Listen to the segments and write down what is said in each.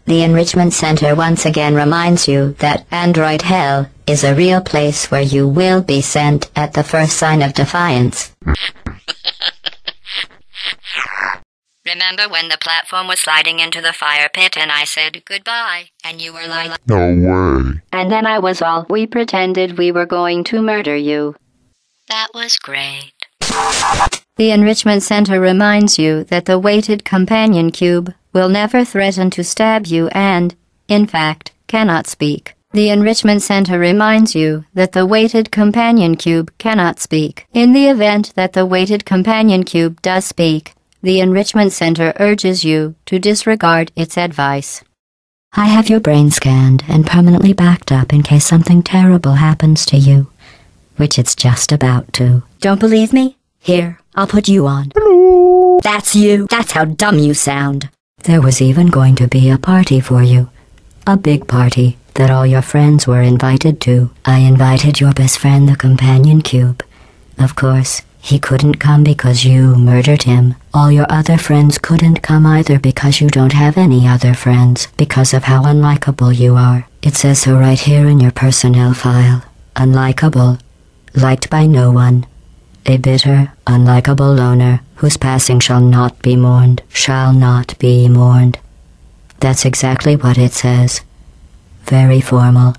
The Enrichment Center once again reminds you that Android Hell is a real place where you will be sent at the first sign of defiance. Remember when the platform was sliding into the fire pit and I said goodbye, and you were like, no way. And then I was all, we pretended we were going to murder you. That was great. The Enrichment Center reminds you that the weighted companion cube will never threaten to stab you and, in fact, cannot speak. The Enrichment Center reminds you that the weighted companion cube cannot speak. In the event that the weighted companion cube does speak, the Enrichment Center urges you to disregard its advice. I have your brain scanned and permanently backed up in case something terrible happens to you, which it's just about to. Don't believe me? Here, I'll put you on. Hello. That's you. That's how dumb you sound. There was even going to be a party for you. A big party that all your friends were invited to. I invited your best friend, the companion cube. Of course, he couldn't come because you murdered him. All your other friends couldn't come either because you don't have any other friends, because of how unlikable you are. It says so right here in your personnel file. Unlikable. Liked by no one. A bitter, unlikable loner, whose passing shall not be mourned. Shall not be mourned. That's exactly what it says. Very formal.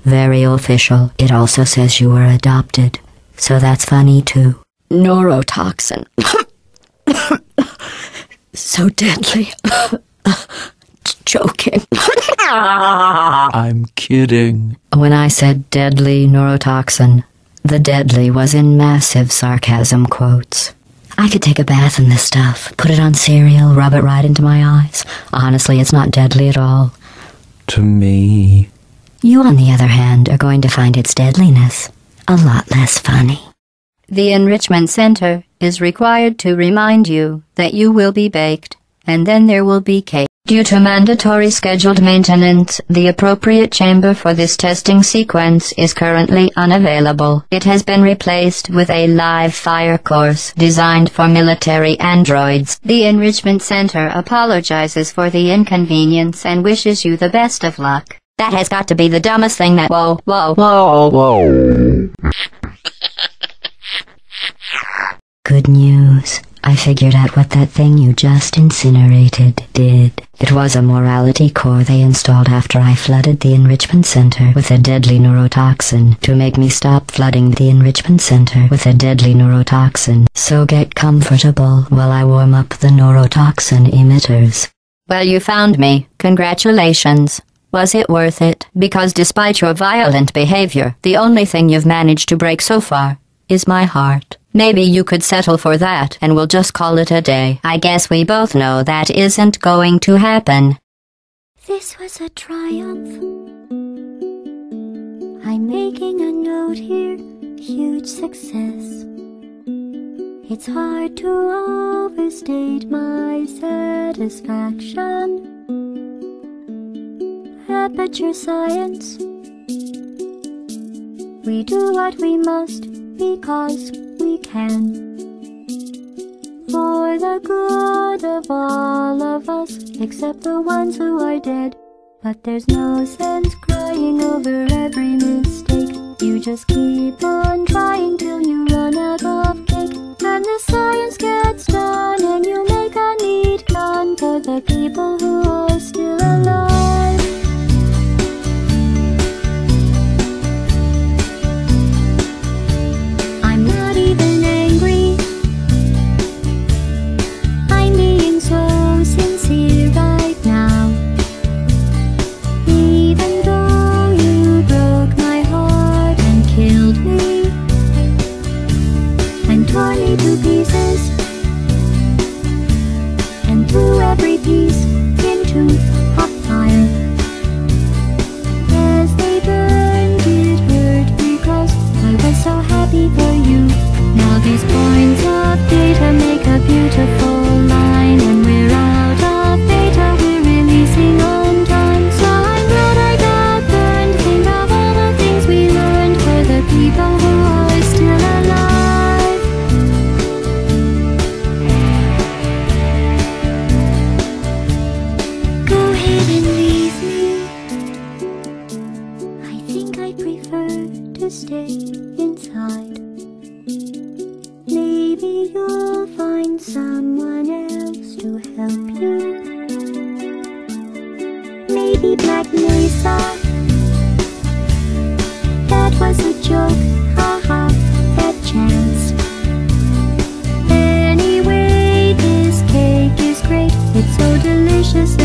Very official. It also says you were adopted. So that's funny too. Neurotoxin. So deadly. Joking. I'm kidding. When I said deadly neurotoxin, the deadly was in massive sarcasm quotes. I could take a bath in this stuff, put it on cereal, rub it right into my eyes. Honestly, it's not deadly at all. To me. You, on the other hand, are going to find its deadliness a lot less funny. The Enrichment Center is required to remind you that you will be baked, and then there will be cake. Due to mandatory scheduled maintenance, the appropriate chamber for this testing sequence is currently unavailable. It has been replaced with a live fire course designed for military androids. The Enrichment Center apologizes for the inconvenience and wishes you the best of luck. That has got to be the dumbest thing that— Whoa. Good news. I figured out what that thing you just incinerated did. It was a morality core they installed after I flooded the Enrichment Center with a deadly neurotoxin to make me stop flooding the Enrichment Center with a deadly neurotoxin. So get comfortable while I warm up the neurotoxin emitters. Well, you found me. Congratulations. Was it worth it? Because despite your violent behavior, the only thing you've managed to break so far is my heart. Maybe you could settle for that, and we'll just call it a day. I guess we both know that isn't going to happen. This was a triumph. I'm making a note here. Huge success. It's hard to overstate my satisfaction. Aperture science. We do what we must because we can. For the good of all of us, except the ones who are dead. But there's no sense crying over every mistake. You just keep on trying till you run out of cake. And the science gets done and you make a neat gun for the people who are still alive. I'm not even angry. I'm being so sincere right now. Even though you broke my heart and killed me and tore me to pieces and threw every piece into a baby black mesa. That was a joke, haha, that chance. Anyway, this cake is great, it's so delicious.